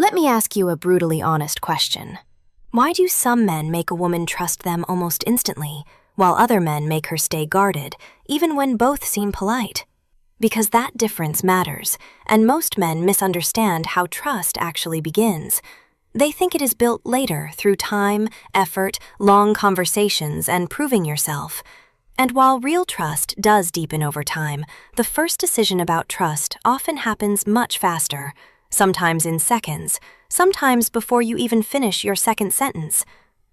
Let me ask you a brutally honest question. Why do some men make a woman trust them almost instantly, while other men make her stay guarded, even when both seem polite? Because that difference matters, and most men misunderstand how trust actually begins. They think it is built later through time, effort, long conversations, and proving yourself. And while real trust does deepen over time, the first decision about trust often happens much faster, sometimes in seconds, sometimes before you even finish your second sentence.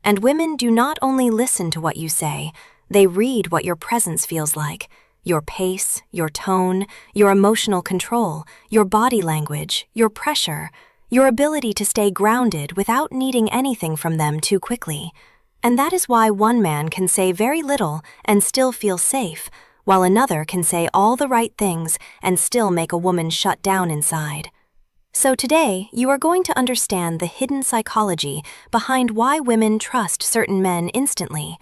And women do not only listen to what you say, they read what your presence feels like, your pace, your tone, your emotional control, your body language, your pressure, your ability to stay grounded without needing anything from them too quickly. And that is why one man can say very little and still feel safe, while another can say all the right things and still make a woman shut down inside. So today, you are going to understand the hidden psychology behind why women trust certain men instantly,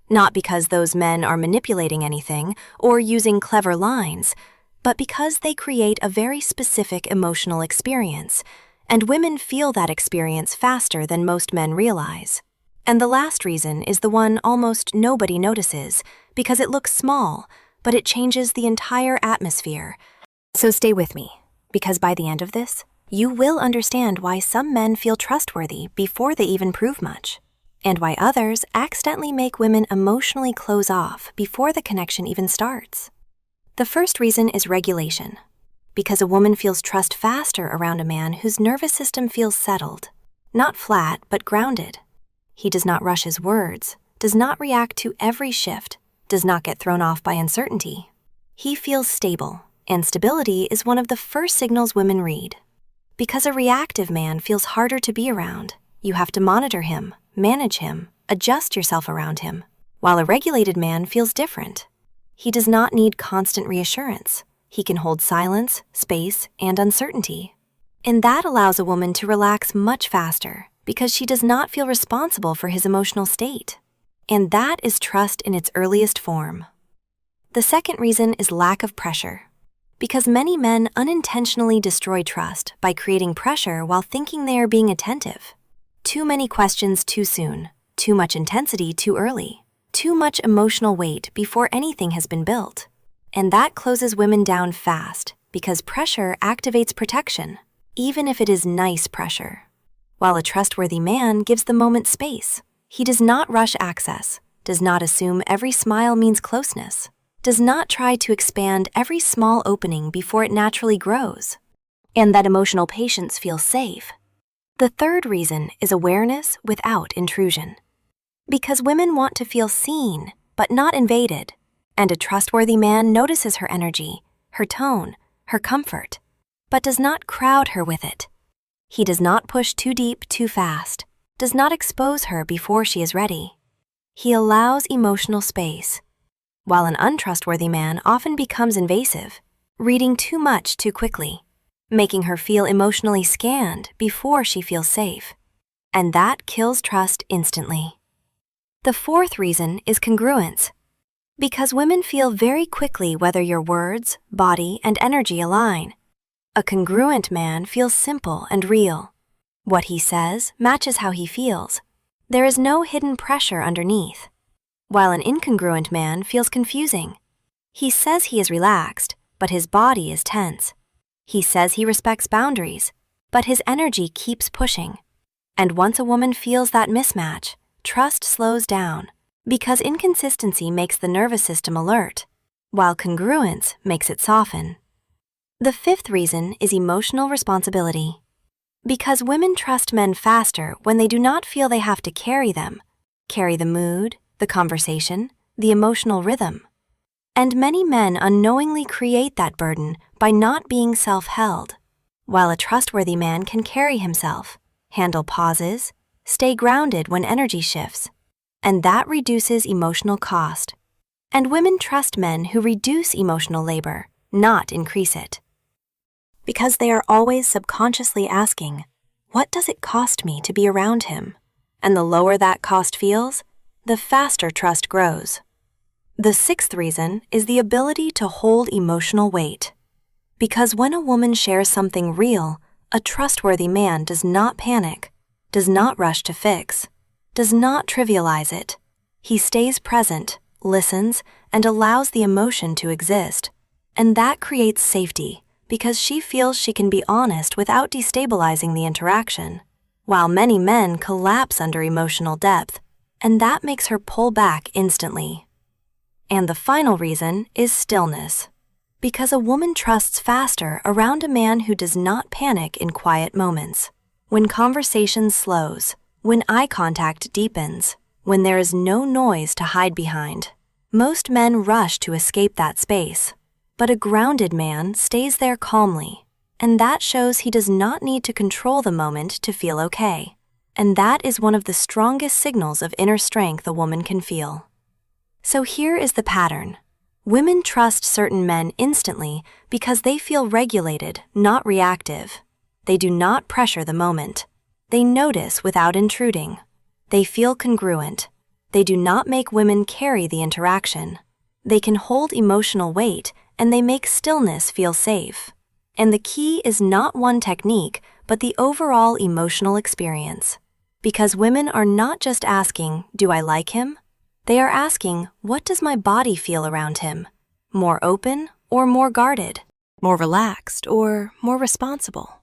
not because those men are manipulating anything or using clever lines, but because they create a very specific emotional experience, and women feel that experience faster than most men realize. And the last reason is the one almost nobody notices, because it looks small, but it changes the entire atmosphere. So stay with me, because by the end of this, you will understand why some men feel trustworthy before they even prove much, and why others accidentally make women emotionally close off before the connection even starts. The first reason is regulation, because a woman feels trust faster around a man whose nervous system feels settled, not flat but grounded. He does not rush his words, does not react to every shift, does not get thrown off by uncertainty. He feels stable, and stability is one of the first signals women read. Because a reactive man feels harder to be around, you have to monitor him, manage him, adjust yourself around him, while a regulated man feels different. He does not need constant reassurance. He can hold silence, space, and uncertainty. And that allows a woman to relax much faster because she does not feel responsible for his emotional state. And that is trust in its earliest form. The second reason is lack of pressure. Because many men unintentionally destroy trust by creating pressure while thinking they are being attentive. Too many questions too soon, too much intensity too early, too much emotional weight before anything has been built. And that closes women down fast because pressure activates protection, even if it is nice pressure. While a trustworthy man gives the moment space. He does not rush access, does not assume every smile means closeness, does not try to expand every small opening before it naturally grows, and that emotional patience feels safe. The third reason is awareness without intrusion. Because women want to feel seen, but not invaded, and a trustworthy man notices her energy, her tone, her comfort, but does not crowd her with it. He does not push too deep too fast, does not expose her before she is ready. He allows emotional space, while an untrustworthy man often becomes invasive, reading too much too quickly, making her feel emotionally scanned before she feels safe. And that kills trust instantly. The fourth reason is congruence. Because women feel very quickly whether your words, body, and energy align. A congruent man feels simple and real. What he says matches how he feels. There is no hidden pressure underneath. While an incongruent man feels confusing. He says he is relaxed, but his body is tense. He says he respects boundaries, but his energy keeps pushing. And once a woman feels that mismatch, trust slows down, because inconsistency makes the nervous system alert, while congruence makes it soften. The fifth reason is emotional responsibility. Because women trust men faster when they do not feel they have to carry them, carry the mood, the conversation, the emotional rhythm. And many men unknowingly create that burden by not being self-held, while a trustworthy man can carry himself, handle pauses, stay grounded when energy shifts, and that reduces emotional cost. And women trust men who reduce emotional labor, not increase it. Because they are always subconsciously asking, what does it cost me to be around him? And the lower that cost feels, the faster trust grows. The sixth reason is the ability to hold emotional weight. Because when a woman shares something real, A trustworthy man does not panic, does not rush to fix, does not trivialize it. He stays present, listens, and allows the emotion to exist. And that creates safety, because she feels she can be honest without destabilizing the interaction, while many men collapse under emotional depth, and that makes her pull back instantly. And the final reason is stillness, because a woman trusts faster around a man who does not panic in quiet moments. When conversation slows, when eye contact deepens, when there is no noise to hide behind. Most men rush to escape that space, but a grounded man stays there calmly, and that shows he does not need to control the moment to feel okay. And that is one of the strongest signals of inner strength a woman can feel. So here is the pattern. Women trust certain men instantly because they feel regulated, not reactive. They do not pressure the moment. They notice without intruding. They feel congruent. They do not make women carry the interaction. They can hold emotional weight, and they make stillness feel safe. And the key is not one technique, but the overall emotional experience. Because women are not just asking, "Do I like him?" They are asking, "What does my body feel around him? More open or more guarded? More relaxed or more responsible?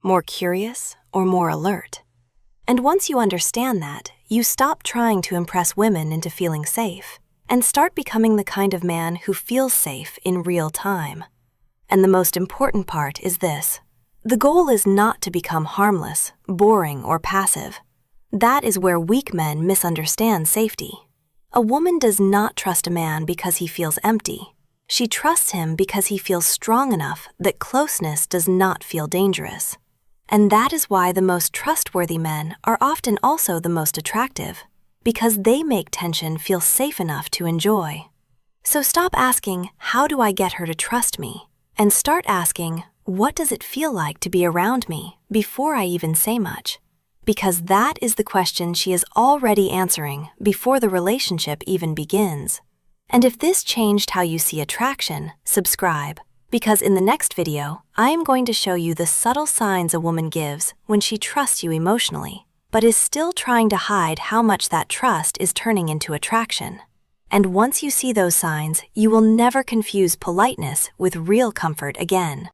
More curious or more alert?" And once you understand that, you stop trying to impress women into feeling safe and start becoming the kind of man who feels safe in real time. And the most important part is this. The goal is not to become harmless, boring, or passive. That is where weak men misunderstand safety. A woman does not trust a man because he feels empty. She trusts him because he feels strong enough that closeness does not feel dangerous. And that is why the most trustworthy men are often also the most attractive, because they make tension feel safe enough to enjoy. So stop asking, "How do I get her to trust me?" and start asking, "What does it feel like to be around me?" before I even say much. Because that is the question she is already answering before the relationship even begins. And if this changed how you see attraction, subscribe, because in the next video, I am going to show you the subtle signs a woman gives when she trusts you emotionally, but is still trying to hide how much that trust is turning into attraction. And once you see those signs, you will never confuse politeness with real comfort again.